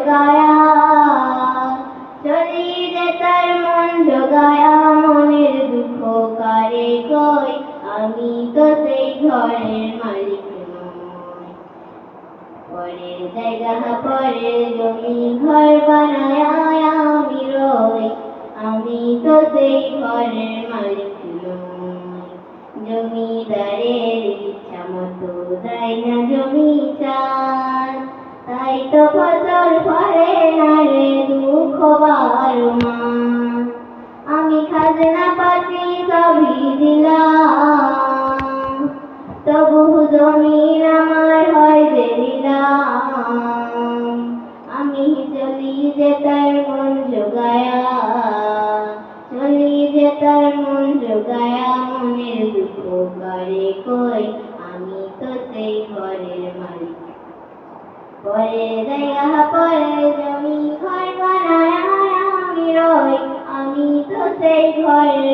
জোগায়া, চলি যে তার মন জোগায়া, মনের দুঃখ কারে কই, আমি তো সেই ঘরের মালিক নই। পরের জায়গা পরের জমি ঘর বানায়া আমি রই, আমি তো সেই ঘরের মালিক নই। জমিদারের ইচ্ছা মতো দেয় না জমি চার, তাই তো ফসল ফলে না রে দুঃখ বারমান। আমি খাজনা পাতি সবই দিলাম, তবু জমিন আমার হয় যে নিলাম। আমি চলি যে তার মন জোগায়া, চলি যে তার মন জোগায়া, মনের দুঃখ কারে কই, আমি তো সেই ঘরের মালিক। পরের জায়গা পরের জমি ঘর বানায়া আমি রই, আমি তো সেই ঘরের